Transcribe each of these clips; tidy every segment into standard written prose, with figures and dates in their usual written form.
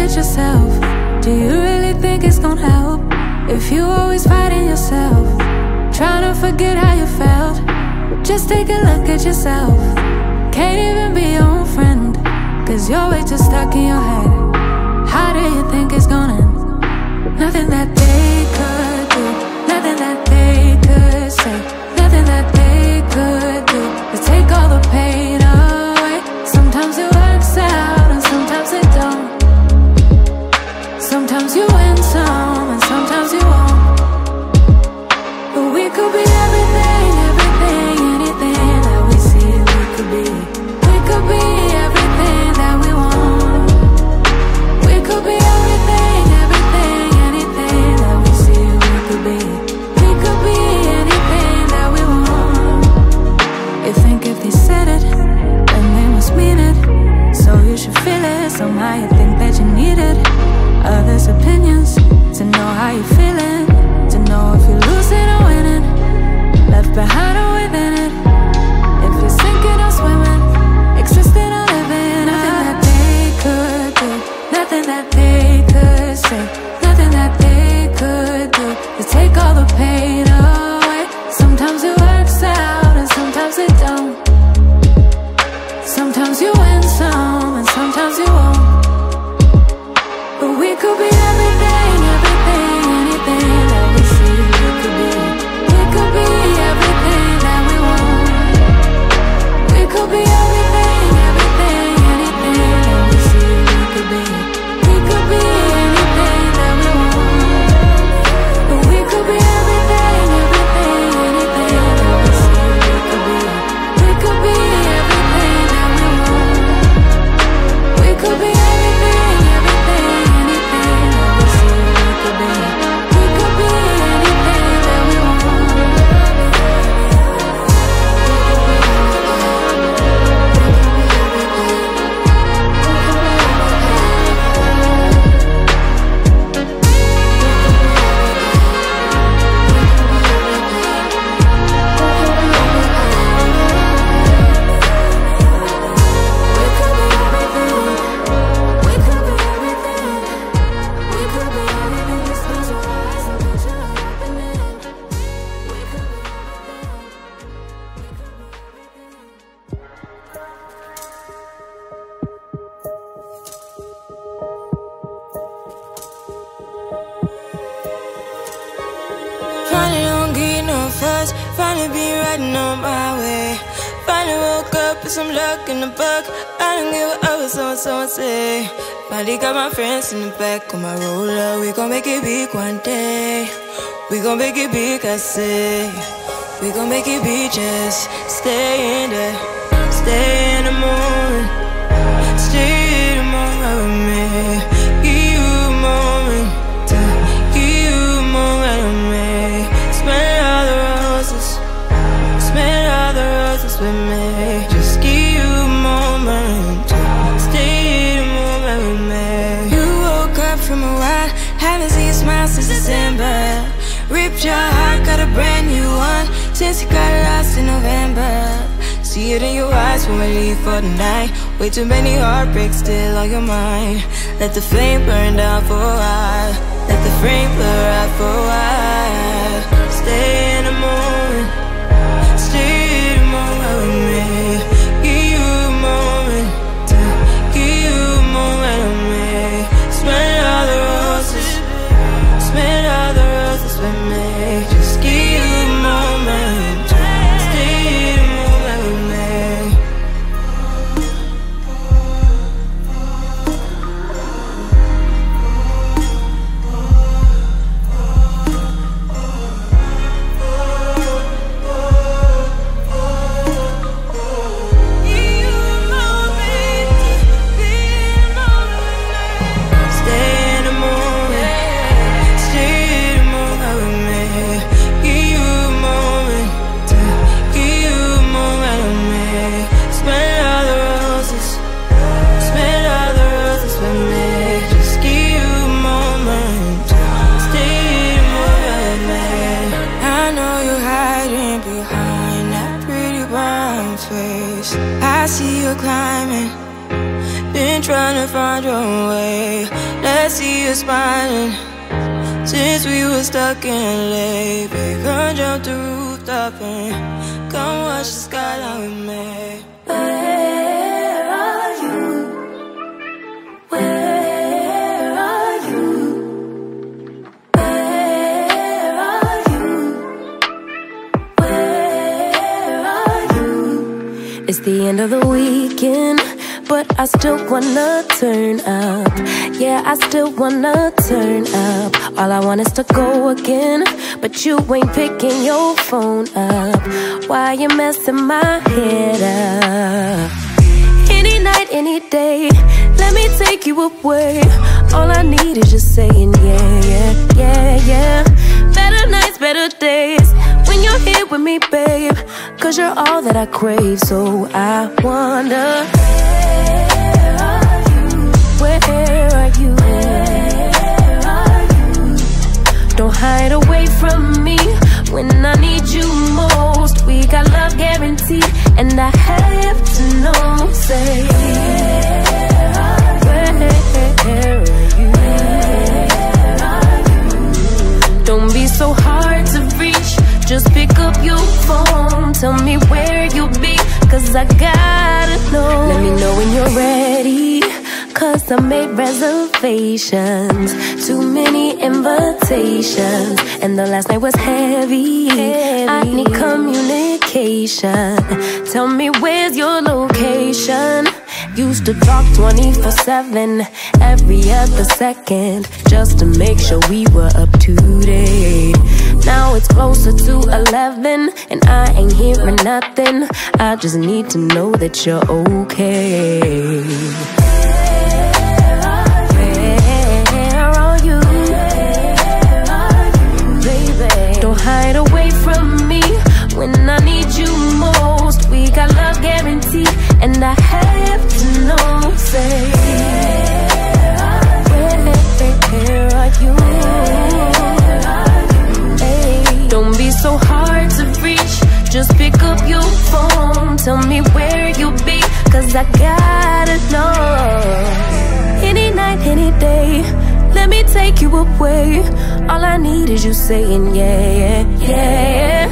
at yourself. Do you really think it's gonna help if you always fighting yourself, trying to forget how you felt? Just take a look at yourself. Can't even be your own friend, cause you're way too stuck in your head. How do you think it's gonna end? Nothing that they could do, nothing that they could say, nothing that they could do to take all the pain away. Sometimes it works out and sometimes it don't. Sometimes you win some and sometimes you won't. But we could be everything, everything, anything that we see we could be. We could be everything that we want. We could be everything, everything, anything that we see we could be. We could be anything that we want. You think if they said it, then they must mean it. So you should feel it, somehow you think that you need it. Others' opinions, to know how you're feeling, to know if you're losing or winning, left behind or within it. If you're sinking or swimming, existing or living. Nothing that they could do, nothing that they could say, nothing that they could do to take all the pain away. Sometimes it works out and sometimes it don't. Sometimes you win some and sometimes you won't. But we could be everything, everything, anything that we see we could be. We could be everything that we want. We could be everything, everything, anything that we see we could be. We could be anything that we want. But we could be everything, everything, anything that we see we could be. We could be everything that we want. We could be everything, everything. Finally be riding on my way. Finally woke up with some luck in the book. I don't give a what someone say. Finally got my friends in the back of my roller. We gon' make it big one day. We gon' make it big, I say. We gon' make it big, just stay in there. Stay in the morning. Stay in the morning with me. Give you a moment. Give you a moment with me. Smell all the roses. Smell all the roses with me. Just give you a moment. Stay in the moment with me. You woke up from a while. Haven't seen you smile since December. Ripped your heart, got a brand new one since you got lost in November. See it in your eyes when we leave for the night. Way too many heartbreaks still on your mind. Let the flame burn down for a while. Let the flame blur out for a while. Stay in the moment. Stay in the moment with me. Give you a moment. Give you a moment with me. Smell all the roses. Smell all the roses with me. Just give you a moment. Stay in the moment with me. I see you climbing, been been trying to find your way. Let's see you smiling. Since we were stuck in LA, babe, come jump the rooftop and come watch the skyline with me. Where are you? Where are you? Where are you? Where are you? It's the end of the weekend, but I still wanna turn up. Yeah, I still wanna turn up. All I want is to go again, but you ain't picking your phone up. Why you messing my head up? Any night, any day, let me take you away. All I need is just saying yeah, yeah, yeah, yeah. Better nights, better days, when you're here with me, babe. Cause you're all that I crave, so I wonder, where are you? Where are you? Don't hide away from me when I need you most. We got love guaranteed, and I have to know. Say, where are you? Don't be so hard to reach. Just pick up your phone. Tell me where you'll be, cause I gotta know. Let me know when you're ready, cause I made reservations. Too many invitations, and the last night was heavy. I need communication. Tell me where's your location. Used to talk 24/7, every other second, just to make sure we were up to date. Now it's closer to 11, and I ain't hearing nothing. I just need to know that you're okay. Don't hide away from me when I need you most. We got love guaranteed, and I have to know. Say, where are you? Hey, don't be so hard to reach. Just pick up your phone. Tell me where you'll be, cause I gotta know. Any night, any day, let me take you away. All I need is you saying yeah, yeah, yeah.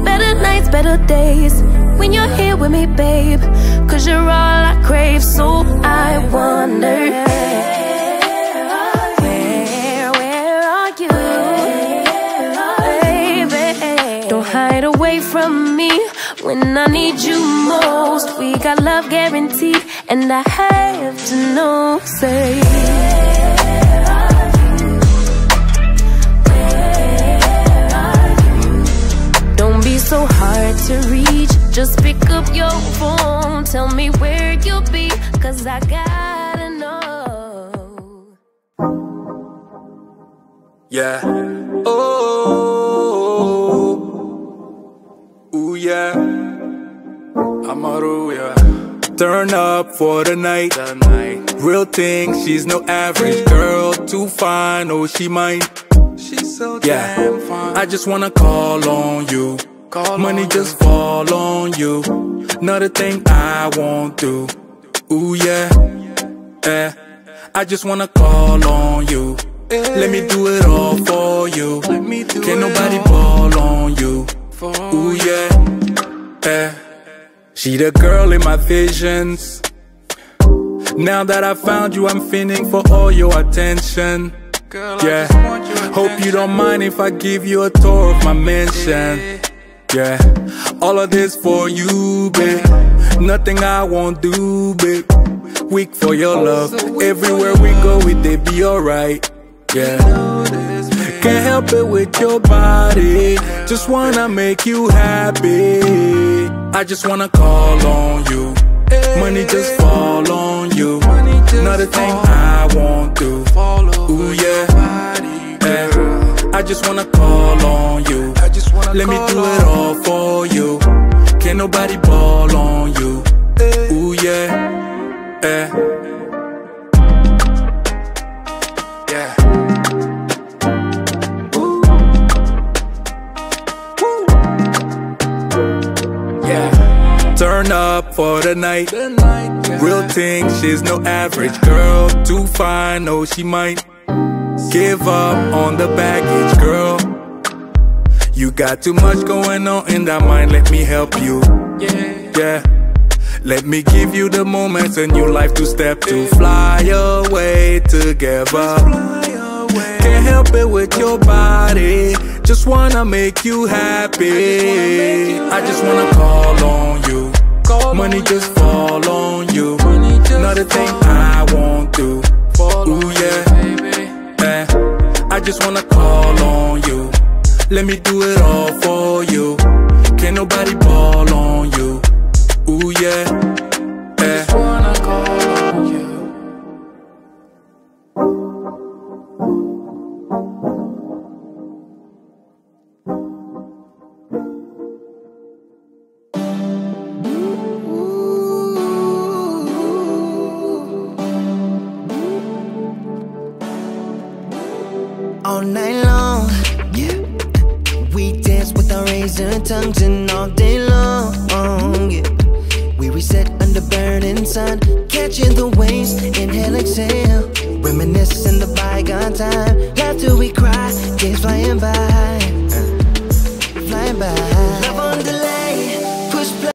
Better nights, better days, when you're here with me, babe. Cause you're all I crave, so I wonder, where are you? Baby, don't hide away from me when I need you most. We got love guaranteed, and I have to know. Say, so hard to reach. Just pick up your phone. Tell me where you'll be, cause I gotta know. Yeah. Oh. Ooh, yeah. Amaru, yeah. Turn up for the night. Real thing, she's no average girl. Too fine, oh, she mine. She's so damn fine. I just wanna call on you. Money just fall on you. Another thing I won't do. Ooh, yeah, yeah. I just wanna call on you. Let me do it all for you. Can't nobody ball on you. Ooh, yeah, yeah. She the girl in my visions. Now that I found you, I'm feeling for all your attention. Yeah, hope you don't mind if I give you a tour of my mansion. Yeah, all of this for you, babe. Nothing I won't do, babe. Weak for your love. Everywhere we go, they be alright. Yeah, can't help it with your body. Just wanna make you happy. I just wanna call on you. Money just fall on you. Another thing I won't do. Ooh, yeah, yeah. I just wanna call on you. Let me do it all for you. Can't nobody ball on you. Ooh, yeah, yeah. Yeah. Turn up for the night. Real thing, she's no average girl. Too fine, oh she might give up on the baggage, girl. You got too much going on in that mind, let me help you. Yeah. Let me give you the moments, a new life to step to. Fly away together. Can't help it with your body. Just wanna make you happy. I just wanna call on you. Money just fall on you. Another thing I won't do. Ooh yeah. I just wanna call on you. Let me do it all for you. Can't nobody ball on you. Ooh yeah. Just wanna call on you. All night long, yeah. We dance with our razor tongues and all day long, yeah. We reset under burning sun, catching the waves, inhale, exhale. Reminisce in the bygone time. Laugh till we cry, days flying by, flying by.